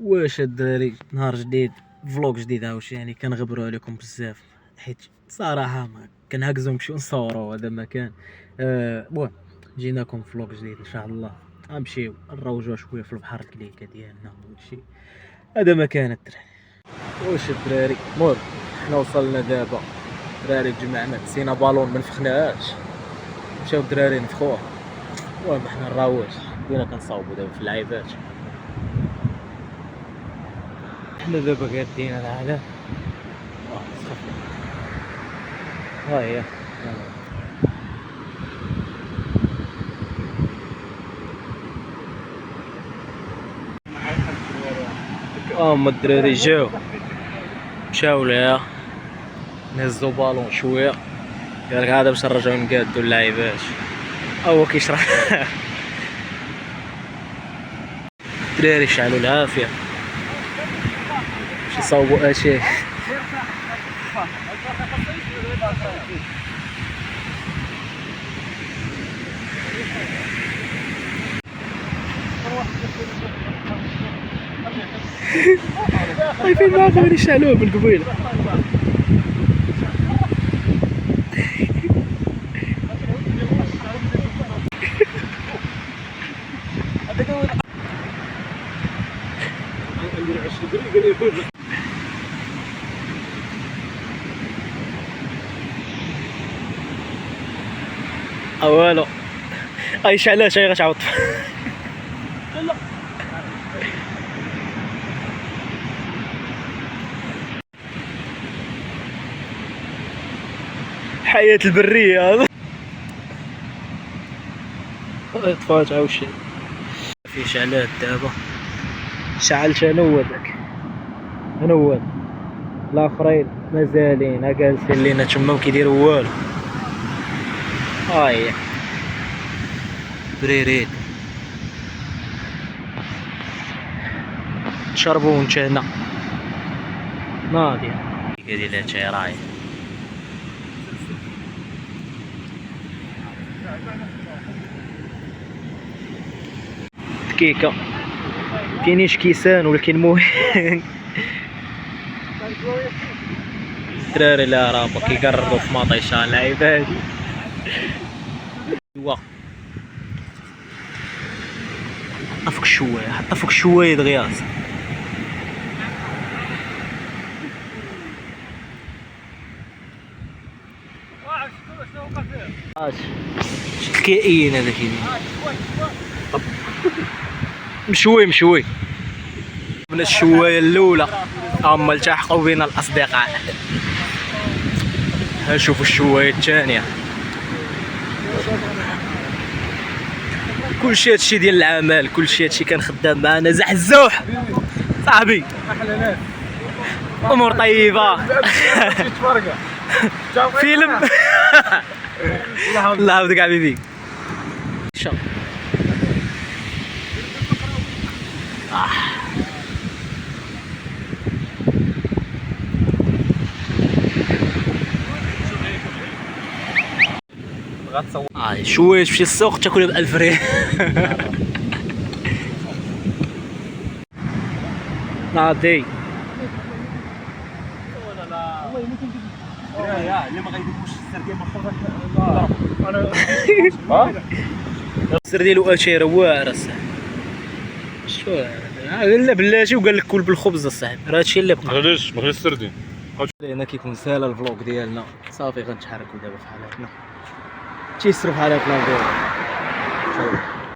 واش الدراري نهار جديد فلوق جديد عاوش يعني كنغبروا عليكم بزاف حيت صراحه ما كنهكزو نمشيو نصوروا هذا ما كان بون جيناكم فلوق جديد ان شاء الله غنمشيو نروجوا شويه في البحر الكليكه ديالنا وداكشي هذا ما كان الدراري. واش الدراري المهم حنا وصلنا دابا الدراري تجمعنا نسينا بالون ما نفخناهاش مشاو الدراري نفخوه المهم حنا نراوج بدينا كنصاوبوا دابا في اللعيبات. حنا دابا قادين على صافي ها هي هما الدراري جاو مشاو ليها نهزو بالون شويه قالك هذا باش نرجعو نقادو اللعيبات هو كيشرح الدراري شعلوا العافيه باش يصاوبوا اشي خايفين معاكم غير يشعلوه من قبيله. والو اي شعله شي غتعوض حياة البرية هذا طفات عاوشي في شعلات دابا شعلت انا هو داك انا هو الاخرين مازالين جالسين لينا تما وكيديروا والو هاهي بريريد نشربو ونتهنا ناضي كيدير لها شي راي كيكه كاينينش كيسان ولكن المهم الدراري لا راه كيقرروا في مطيشه العباد ايوا حطها فوق الشوايه حطها فوق الشوايه دغياس شفت الكائن هذاك مشوي من الشوايه الاولى اما التحقوا بنا الاصدقاء ها شوفوا الشوايه الثانيه كلشي هادشي ديال العمل كلشي هادشي كان خدام معنا زحزوح صاحبي امور طيبه فيلم الله يعاودك حبيبي ان شاء الله شويه تمشي للسوق تاكلها ب1000 ريال ناضي اللي ما غيديروش السر ديال انا السر ديالو اشيره واعر الصاحبي شو لا بلاتي وقال لك كل بالخبز الصاحبي راه هادشي اللي بقى علاش ما غير السردين هنا كيكون ساهل الفلوق ديالنا صافي غنتحركوا دابا في حالاتنا تيسروا في حالاتنا دابا